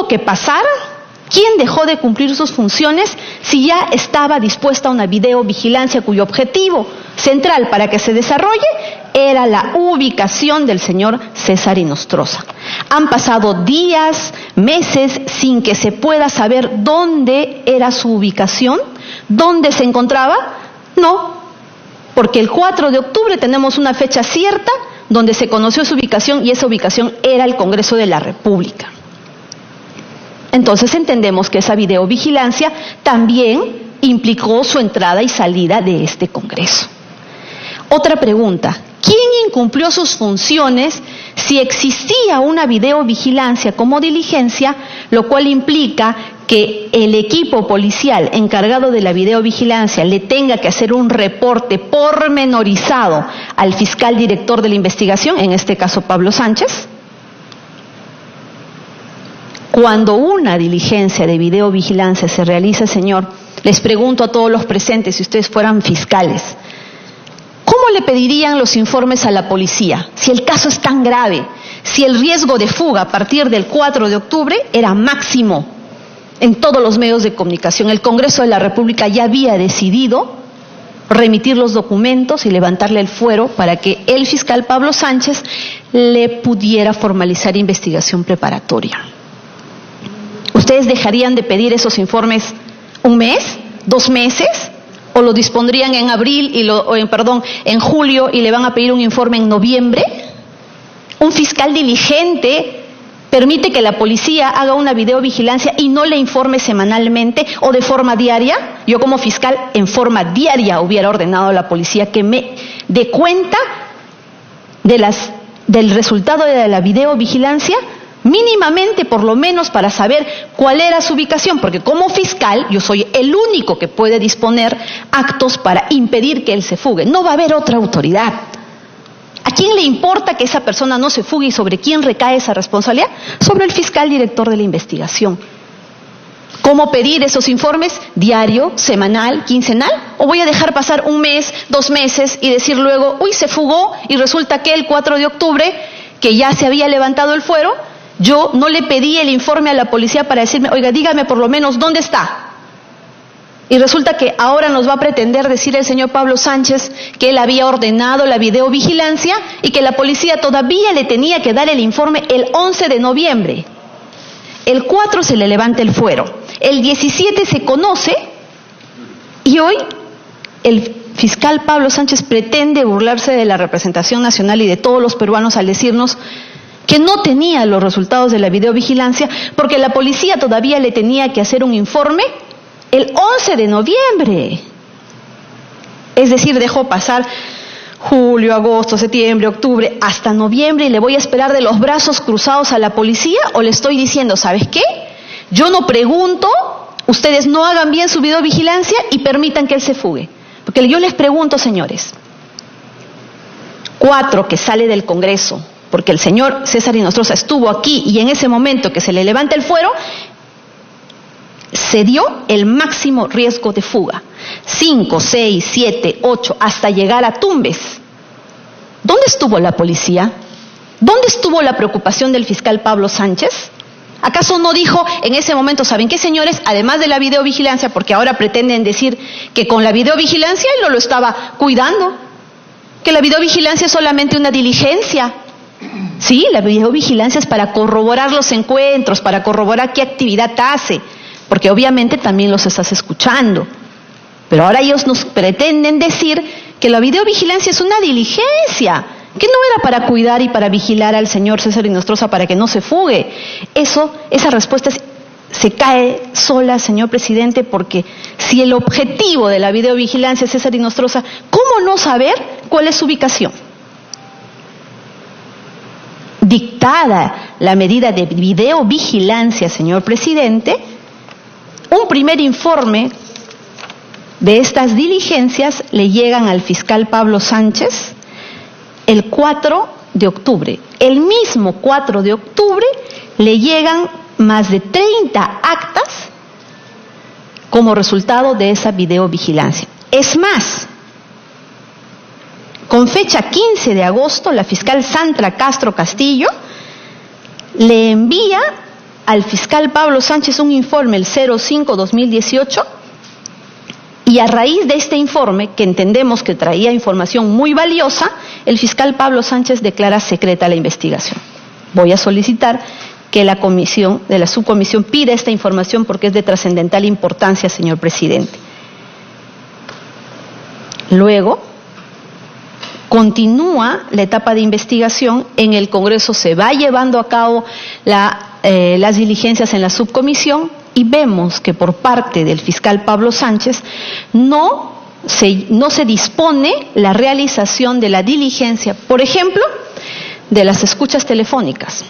que pasara? ¿Quién dejó de cumplir sus funciones si ya estaba dispuesta una videovigilancia cuyo objetivo central para que se desarrolle era la ubicación del señor César Inostroza? Han pasado días, meses sin que se pueda saber dónde era su ubicación, dónde se encontraba. No, porque el 4 de octubre tenemos una fecha cierta donde se conoció su ubicación y esa ubicación era el Congreso de la República. Entonces entendemos que esa videovigilancia también implicó su entrada y salida de este Congreso. Otra pregunta: ¿quién incumplió sus funciones si existía una videovigilancia como diligencia, lo cual implica que el equipo policial encargado de la videovigilancia le tenga que hacer un reporte pormenorizado al fiscal director de la investigación, en este caso Pablo Sánchez? Cuando una diligencia de videovigilancia se realiza, señor, les pregunto a todos los presentes, si ustedes fueran fiscales, ¿cómo le pedirían los informes a la policía si el caso es tan grave, si el riesgo de fuga a partir del 4 de octubre era máximo en todos los medios de comunicación? El Congreso de la República ya había decidido remitir los documentos y levantarle el fuero para que el fiscal Pablo Sánchez le pudiera formalizar investigación preparatoria. ¿Ustedes dejarían de pedir esos informes un mes, 2 meses? ¿O lo dispondrían en en julio y le van a pedir un informe en noviembre? ¿Un fiscal diligente permite que la policía haga una videovigilancia y no le informe semanalmente o de forma diaria? Yo como fiscal en forma diaria hubiera ordenado a la policía que me dé cuenta del resultado de la videovigilancia, mínimamente por lo menos para saber cuál era su ubicación, porque como fiscal yo soy el único que puede disponer actos para impedir que él se fugue. No va a haber otra autoridad. ¿A quién le importa que esa persona no se fugue y sobre quién recae esa responsabilidad? Sobre el fiscal director de la investigación. ¿Cómo pedir esos informes? ¿Diario, semanal, quincenal? ¿O voy a dejar pasar 1 mes, 2 meses y decir luego, uy, se fugó y resulta que el 4 de octubre, que ya se había levantado el fuero, yo no le pedí el informe a la policía para decirme, oiga, dígame por lo menos dónde está? Y resulta que ahora nos va a pretender decir el señor Pablo Sánchez que él había ordenado la videovigilancia y que la policía todavía le tenía que dar el informe el 11 de noviembre. El 4 se le levanta el fuero, el 17 se conoce y hoy el fiscal Pablo Sánchez pretende burlarse de la representación nacional y de todos los peruanos al decirnos que no tenía los resultados de la videovigilancia porque la policía todavía le tenía que hacer un informe el 11 de noviembre. Es decir, dejó pasar julio, agosto, septiembre, octubre, hasta noviembre y le voy a esperar de los brazos cruzados a la policía, o le estoy diciendo, ¿sabes qué? Yo no pregunto, ustedes no hagan bien su videovigilancia y permitan que él se fugue. Porque yo les pregunto, señores, 4 que sale del Congreso, porque el señor César Inostroza estuvo aquí y en ese momento que se le levanta el fuero, se dio el máximo riesgo de fuga. 5, 6, 7, 8, hasta llegar a Tumbes. ¿Dónde estuvo la policía? ¿Dónde estuvo la preocupación del fiscal Pablo Sánchez? ¿Acaso no dijo en ese momento, ¿saben qué, señores? Además de la videovigilancia, porque ahora pretenden decir que con la videovigilancia él no lo estaba cuidando, que la videovigilancia es solamente una diligencia. Sí, la videovigilancia es para corroborar los encuentros, para corroborar qué actividad hace, porque obviamente también los estás escuchando. Pero ahora ellos nos pretenden decir que la videovigilancia es una diligencia, que no era para cuidar y para vigilar al señor César Inostroza para que no se fugue. Esa respuesta se cae sola, señor presidente, porque si el objetivo de la videovigilancia es César Inostroza, ¿cómo no saber cuál es su ubicación? Dictada la medida de videovigilancia, señor presidente, un primer informe de estas diligencias le llegan al fiscal Pablo Sánchez el 4 de octubre. El mismo 4 de octubre le llegan más de 30 actas como resultado de esa videovigilancia. Es más, con fecha 15 de agosto, la fiscal Sandra Castro Castillo le envía al fiscal Pablo Sánchez un informe, el 05-2018, y a raíz de este informe, que entendemos que traía información muy valiosa, el fiscal Pablo Sánchez declara secreta la investigación. Voy a solicitar que la subcomisión pida esta información porque es de trascendental importancia, señor presidente. Luego, continúa la etapa de investigación, en el Congreso se va llevando a cabo las diligencias en la subcomisión y vemos que por parte del fiscal Pablo Sánchez no se dispone la realización de la diligencia, por ejemplo, de las escuchas telefónicas,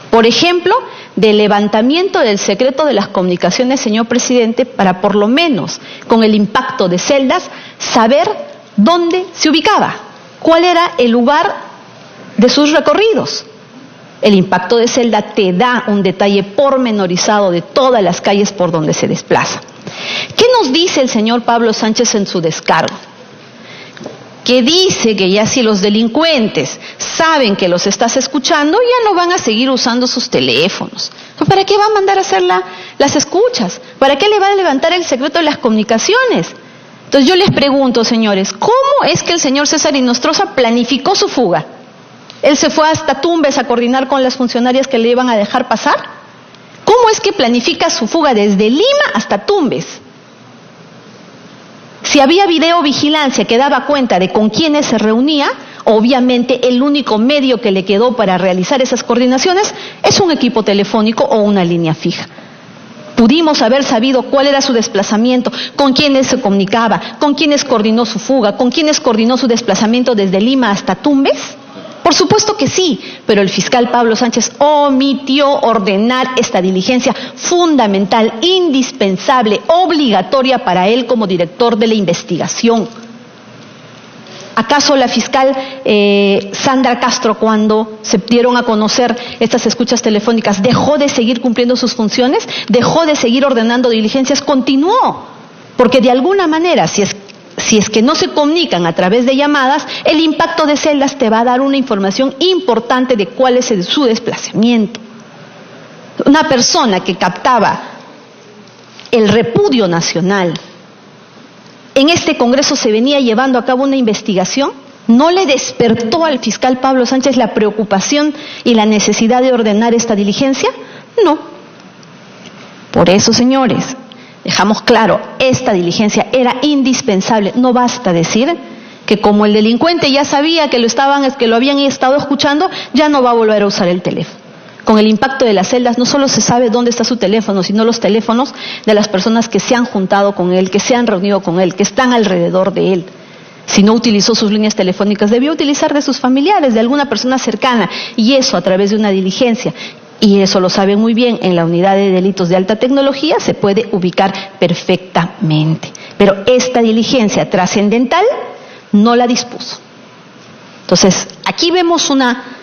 por ejemplo, del levantamiento del secreto de las comunicaciones, señor presidente, para por lo menos con el impacto de celdas saber dónde se ubicaba, cuál era el lugar de sus recorridos. El impacto de celda te da un detalle pormenorizado de todas las calles por donde se desplaza. ¿Qué nos dice el señor Pablo Sánchez en su descargo? Que dice que ya si los delincuentes saben que los estás escuchando, ya no van a seguir usando sus teléfonos. ¿Para qué va a mandar a hacer las escuchas? ¿Para qué le va a levantar el secreto de las comunicaciones? Entonces yo les pregunto, señores, ¿cómo es que el señor César Inostroza planificó su fuga? ¿Él se fue hasta Tumbes a coordinar con las funcionarias que le iban a dejar pasar? ¿Cómo es que planifica su fuga desde Lima hasta Tumbes? Si había videovigilancia que daba cuenta de con quiénes se reunía, obviamente el único medio que le quedó para realizar esas coordinaciones es un equipo telefónico o una línea fija. Pudimos haber sabido cuál era su desplazamiento, con quiénes se comunicaba, con quiénes coordinó su fuga, con quiénes coordinó su desplazamiento desde Lima hasta Tumbes. Por supuesto que sí, pero el fiscal Pablo Sánchez omitió ordenar esta diligencia fundamental, indispensable, obligatoria para él como director de la investigación. ¿Acaso la fiscal Sandra Castro, cuando se dieron a conocer estas escuchas telefónicas, dejó de seguir cumpliendo sus funciones? ¿Dejó de seguir ordenando diligencias? Continuó, porque de alguna manera, si es que no se comunican a través de llamadas, el impacto de celdas te va a dar una información importante de cuál es su desplazamiento. Una persona que captaba el repudio nacional, en este Congreso se venía llevando a cabo una investigación, ¿no le despertó al fiscal Pablo Sánchez la preocupación y la necesidad de ordenar esta diligencia? No. Por eso, señores, dejamos claro, esta diligencia era indispensable. No basta decir que como el delincuente ya sabía que lo habían estado escuchando, ya no va a volver a usar el teléfono. Con el impacto de las celdas no solo se sabe dónde está su teléfono, sino los teléfonos de las personas que se han juntado con él, que se han reunido con él, que están alrededor de él. Si no utilizó sus líneas telefónicas, debió utilizar de sus familiares, de alguna persona cercana, y eso a través de una diligencia. Y eso lo saben muy bien, en la unidad de delitos de alta tecnología se puede ubicar perfectamente. Pero esta diligencia trascendental no la dispuso. Entonces, aquí vemos una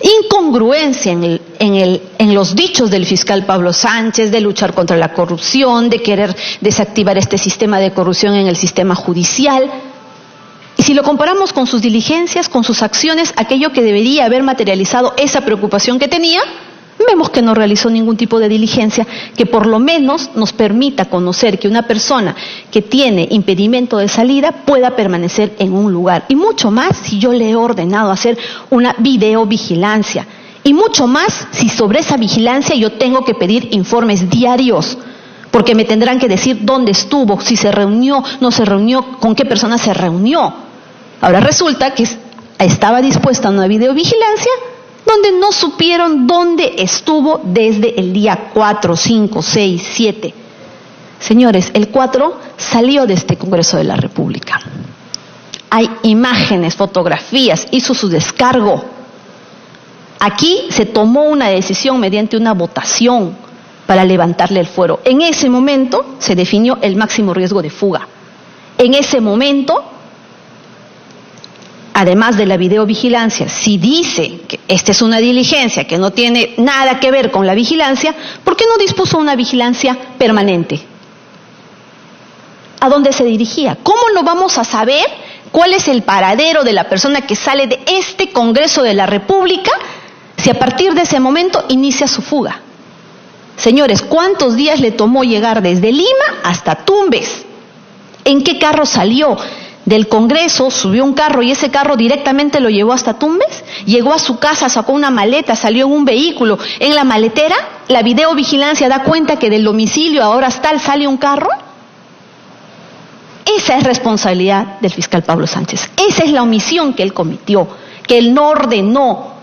incongruencia en los dichos del fiscal Pablo Sánchez, de luchar contra la corrupción, de querer desactivar este sistema de corrupción en el sistema judicial. Y si lo comparamos con sus diligencias, con sus acciones, aquello que debería haber materializado esa preocupación que tenía, vemos que no realizó ningún tipo de diligencia que por lo menos nos permita conocer que una persona que tiene impedimento de salida pueda permanecer en un lugar. Y mucho más si yo le he ordenado hacer una videovigilancia. Y mucho más si sobre esa vigilancia yo tengo que pedir informes diarios, porque me tendrán que decir dónde estuvo, si se reunió, no se reunió, con qué persona se reunió. Ahora resulta que estaba dispuesta a una videovigilancia donde no supieron dónde estuvo desde el día 4, 5, 6, 7. Señores, el 4 salió de este Congreso de la República. Hay imágenes, fotografías, hizo su descargo. Aquí se tomó una decisión mediante una votación para levantarle el fuero. En ese momento se definió el máximo riesgo de fuga. En ese momento, además de la videovigilancia, si dice que esta es una diligencia que no tiene nada que ver con la vigilancia, ¿por qué no dispuso una vigilancia permanente? ¿A dónde se dirigía? ¿Cómo no vamos a saber cuál es el paradero de la persona que sale de este Congreso de la República si a partir de ese momento inicia su fuga? Señores, ¿cuántos días le tomó llegar desde Lima hasta Tumbes? ¿En qué carro salió? Del Congreso, subió un carro y ese carro directamente lo llevó hasta Tumbes. Llegó a su casa, sacó una maleta, salió en un vehículo. En la maletera, la videovigilancia da cuenta que del domicilio a horas tal sale un carro. Esa es responsabilidad del fiscal Pablo Sánchez. Esa es la omisión que él cometió, que él no ordenó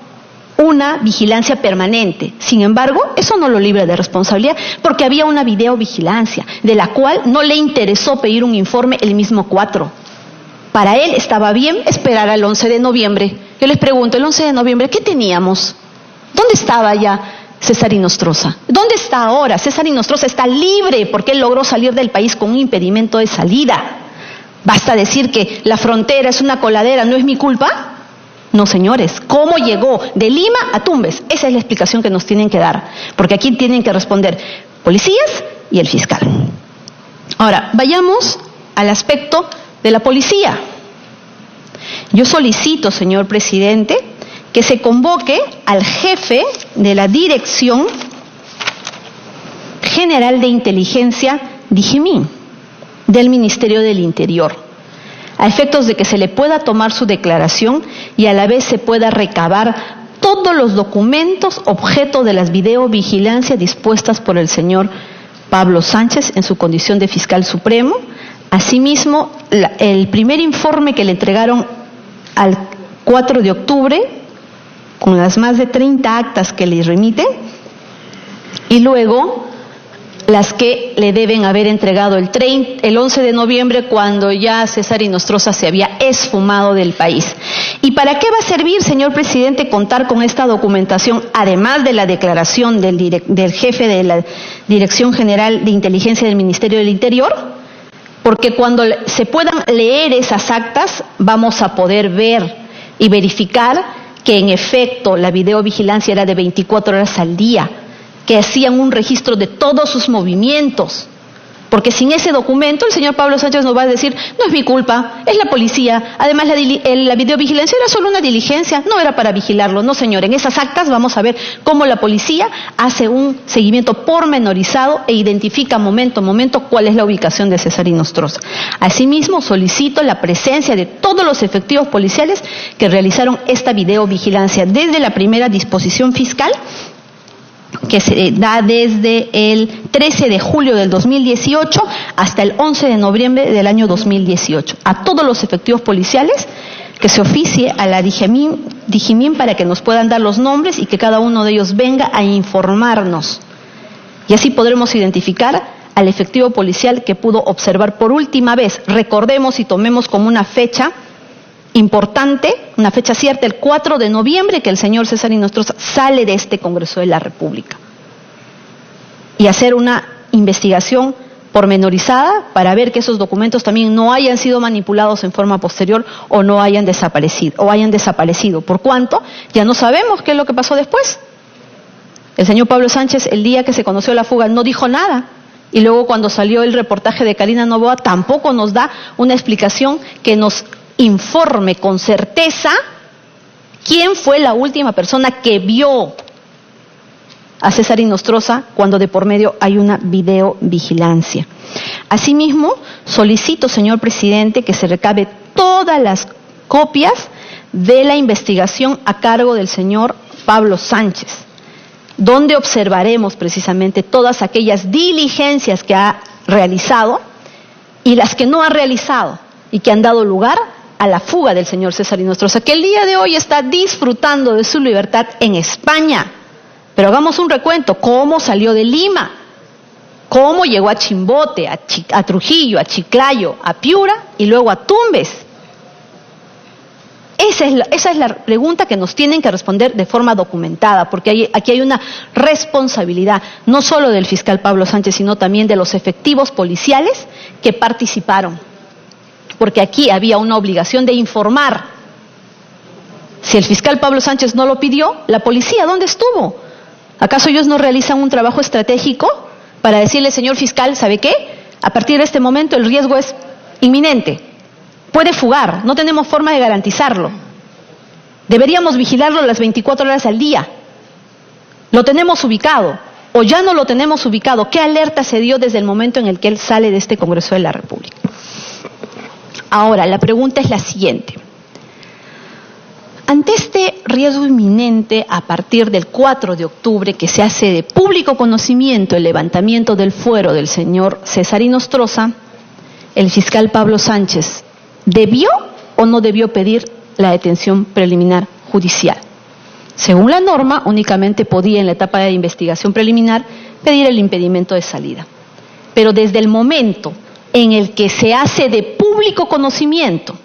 una vigilancia permanente. Sin embargo, eso no lo libra de responsabilidad porque había una videovigilancia de la cual no le interesó pedir un informe el mismo 4. Para él estaba bien esperar al 11 de noviembre. Yo les pregunto, el 11 de noviembre, ¿qué teníamos? ¿Dónde estaba ya César Inostroza? ¿Dónde está ahora? César Inostroza está libre porque él logró salir del país con un impedimento de salida. ¿Basta decir que la frontera es una coladera, no es mi culpa? No, señores. ¿Cómo llegó de Lima a Tumbes? Esa es la explicación que nos tienen que dar. Porque aquí tienen que responder policías y el fiscal. Ahora, vayamos al aspecto de la policía. Yo solicito, señor presidente, que se convoque al jefe de la Dirección General de Inteligencia, DIGIMIN, del Ministerio del Interior, a efectos de que se le pueda tomar su declaración y a la vez se pueda recabar todos los documentos objeto de las videovigilancias dispuestas por el señor Pablo Sánchez en su condición de fiscal supremo. Asimismo, el primer informe que le entregaron al 4 de octubre, con las más de 30 actas que le remiten, y luego las que le deben haber entregado el 11 de noviembre, cuando ya César Inostroza se había esfumado del país. ¿Y para qué va a servir, señor presidente, contar con esta documentación, además de la declaración del jefe de la Dirección General de Inteligencia del Ministerio del Interior? Porque cuando se puedan leer esas actas, vamos a poder ver y verificar que en efecto la videovigilancia era de 24 horas al día, que hacían un registro de todos sus movimientos. Porque sin ese documento el señor Pablo Sánchez nos va a decir, no es mi culpa, es la policía. Además la videovigilancia era solo una diligencia, no era para vigilarlo. No, señor, en esas actas vamos a ver cómo la policía hace un seguimiento pormenorizado e identifica momento a momento cuál es la ubicación de César Inostroza. Asimismo, solicito la presencia de todos los efectivos policiales que realizaron esta videovigilancia desde la primera disposición fiscal, que se da desde el 13 de julio del 2018 hasta el 11 de noviembre del año 2018. A todos los efectivos policiales que se oficie a la DIGIMIN para que nos puedan dar los nombres y que cada uno de ellos venga a informarnos. Y así podremos identificar al efectivo policial que pudo observar por última vez. Recordemos y tomemos como una fecha importante, una fecha cierta, el 4 de noviembre, que el señor César Inostroza sale de este Congreso de la República. Y hacer una investigación pormenorizada para ver que esos documentos también no hayan sido manipulados en forma posterior o no hayan desaparecido. Por cuanto ya no sabemos qué es lo que pasó después. El señor Pablo Sánchez, el día que se conoció la fuga, no dijo nada. Y luego cuando salió el reportaje de Karina Noboa, tampoco nos da una explicación que nos informe con certeza quién fue la última persona que vio a César Inostroza cuando de por medio hay una videovigilancia. Asimismo, solicito, señor presidente, que se recabe todas las copias de la investigación a cargo del señor Pablo Sánchez, donde observaremos precisamente todas aquellas diligencias que ha realizado y las que no ha realizado y que han dado lugar a la fuga del señor César Inostroza, que el día de hoy está disfrutando de su libertad en España. Pero hagamos un recuento: cómo salió de Lima, cómo llegó a Chimbote, a Trujillo, a Chiclayo, a Piura y luego a Tumbes. Esa es la pregunta que nos tienen que responder de forma documentada, porque aquí hay una responsabilidad no solo del fiscal Pablo Sánchez, sino también de los efectivos policiales que participaron. Porque aquí había una obligación de informar. Si el fiscal Pablo Sánchez no lo pidió, la policía, ¿dónde estuvo? ¿Acaso ellos no realizan un trabajo estratégico para decirle, señor fiscal, ¿sabe qué? A partir de este momento el riesgo es inminente. Puede fugar, no tenemos forma de garantizarlo. Deberíamos vigilarlo las 24 horas al día. Lo tenemos ubicado. ¿O ya no lo tenemos ubicado? ¿Qué alerta se dio desde el momento en el que él sale de este Congreso de la República? Ahora, la pregunta es la siguiente. Ante este riesgo inminente, a partir del 4 de octubre, que se hace de público conocimiento el levantamiento del fuero del señor César Inostroza, el fiscal Pablo Sánchez, ¿debió o no debió pedir la detención preliminar judicial? Según la norma, únicamente podía en la etapa de investigación preliminar pedir el impedimento de salida. Pero desde el momento en el que se hace de público conocimiento,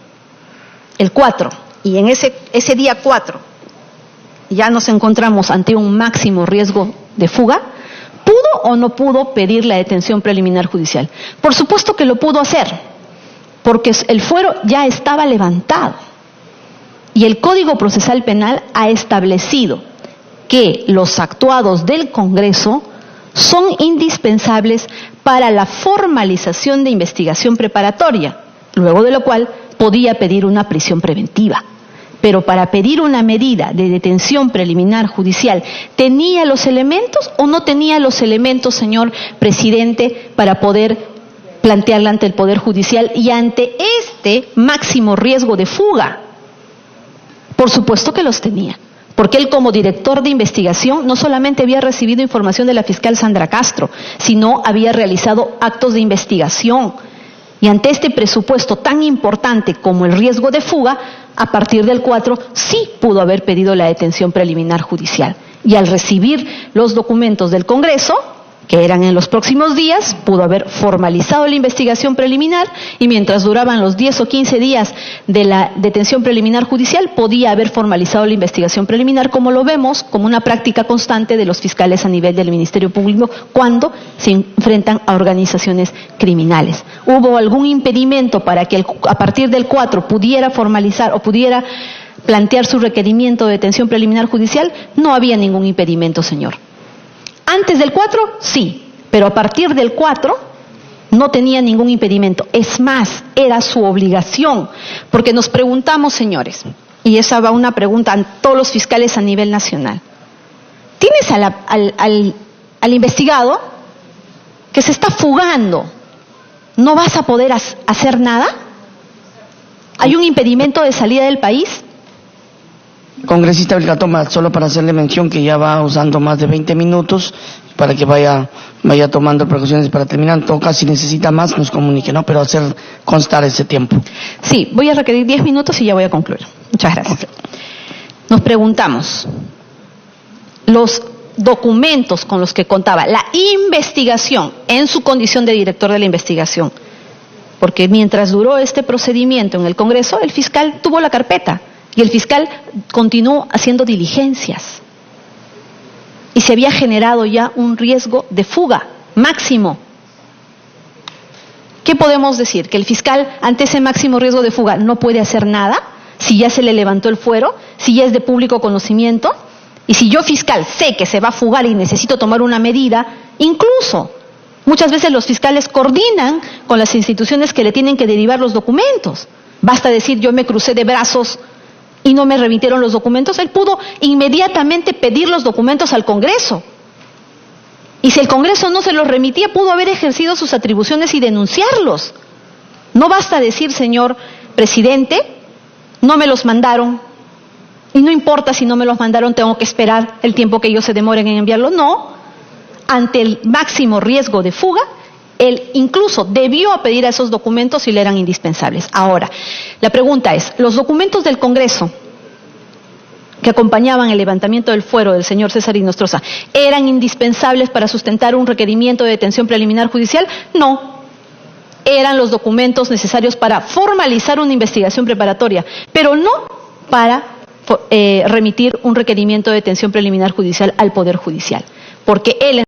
el 4, y en ese día 4 ya nos encontramos ante un máximo riesgo de fuga, ¿pudo o no pudo pedir la detención preliminar judicial? Por supuesto que lo pudo hacer, porque el fuero ya estaba levantado. Y el Código Procesal Penal ha establecido que los actuados del Congreso son indispensables para la formalización de investigación preparatoria, luego de lo cual podía pedir una prisión preventiva. Pero para pedir una medida de detención preliminar judicial, ¿tenía los elementos o no tenía los elementos, señor presidente, para poder plantearla ante el Poder Judicial y ante este máximo riesgo de fuga? Por supuesto que los tenía, porque él como director de investigación no solamente había recibido información de la fiscal Sandra Castro, sino había realizado actos de investigación. Y ante este presupuesto tan importante como el riesgo de fuga, a partir del 4 sí pudo haber pedido la detención preliminar judicial. Y al recibir los documentos del Congreso, que eran en los próximos días, pudo haber formalizado la investigación preliminar y mientras duraban los 10 o 15 días de la detención preliminar judicial, podía haber formalizado la investigación preliminar, como lo vemos como una práctica constante de los fiscales a nivel del Ministerio Público cuando se enfrentan a organizaciones criminales. ¿Hubo algún impedimento para que a partir del 4 pudiera formalizar o pudiera plantear su requerimiento de detención preliminar judicial? No había ningún impedimento, señor. Antes del 4, sí, pero a partir del 4 no tenía ningún impedimento. Es más, era su obligación, porque nos preguntamos, señores, y esa va una pregunta a todos los fiscales a nivel nacional. ¿Tienes al investigado que se está fugando? ¿No vas a poder hacer nada? ¿Hay un impedimento de salida del país? Congresista Vilcatoma, solo para hacerle mención que ya va usando más de 20 minutos para que vaya tomando precauciones para terminar. En todo caso, si necesita más, nos comunique, ¿no? Pero hacer constar ese tiempo. Sí, voy a requerir 10 minutos y ya voy a concluir. Muchas gracias. Okay. Nos preguntamos, los documentos con los que contaba la investigación en su condición de director de la investigación, porque mientras duró este procedimiento en el Congreso, el fiscal tuvo la carpeta. Y el fiscal continuó haciendo diligencias. Y se había generado ya un riesgo de fuga máximo. ¿Qué podemos decir? ¿Que el fiscal ante ese máximo riesgo de fuga no puede hacer nada? Si ya se le levantó el fuero, si ya es de público conocimiento. Y si yo fiscal sé que se va a fugar y necesito tomar una medida, incluso muchas veces los fiscales coordinan con las instituciones que le tienen que derivar los documentos. Basta decir yo me crucé de brazos y no me remitieron los documentos, él pudo inmediatamente pedir los documentos al Congreso. Y si el Congreso no se los remitía, pudo haber ejercido sus atribuciones y denunciarlos. No basta decir, señor presidente, no me los mandaron, y no importa si no me los mandaron, tengo que esperar el tiempo que ellos se demoren en enviarlo. No, ante el máximo riesgo de fuga, él incluso debió pedir a esos documentos si le eran indispensables. Ahora, la pregunta es, ¿los documentos del Congreso que acompañaban el levantamiento del fuero del señor César Inostroza eran indispensables para sustentar un requerimiento de detención preliminar judicial? No. Eran los documentos necesarios para formalizar una investigación preparatoria, pero no para remitir un requerimiento de detención preliminar judicial al Poder Judicial, porque él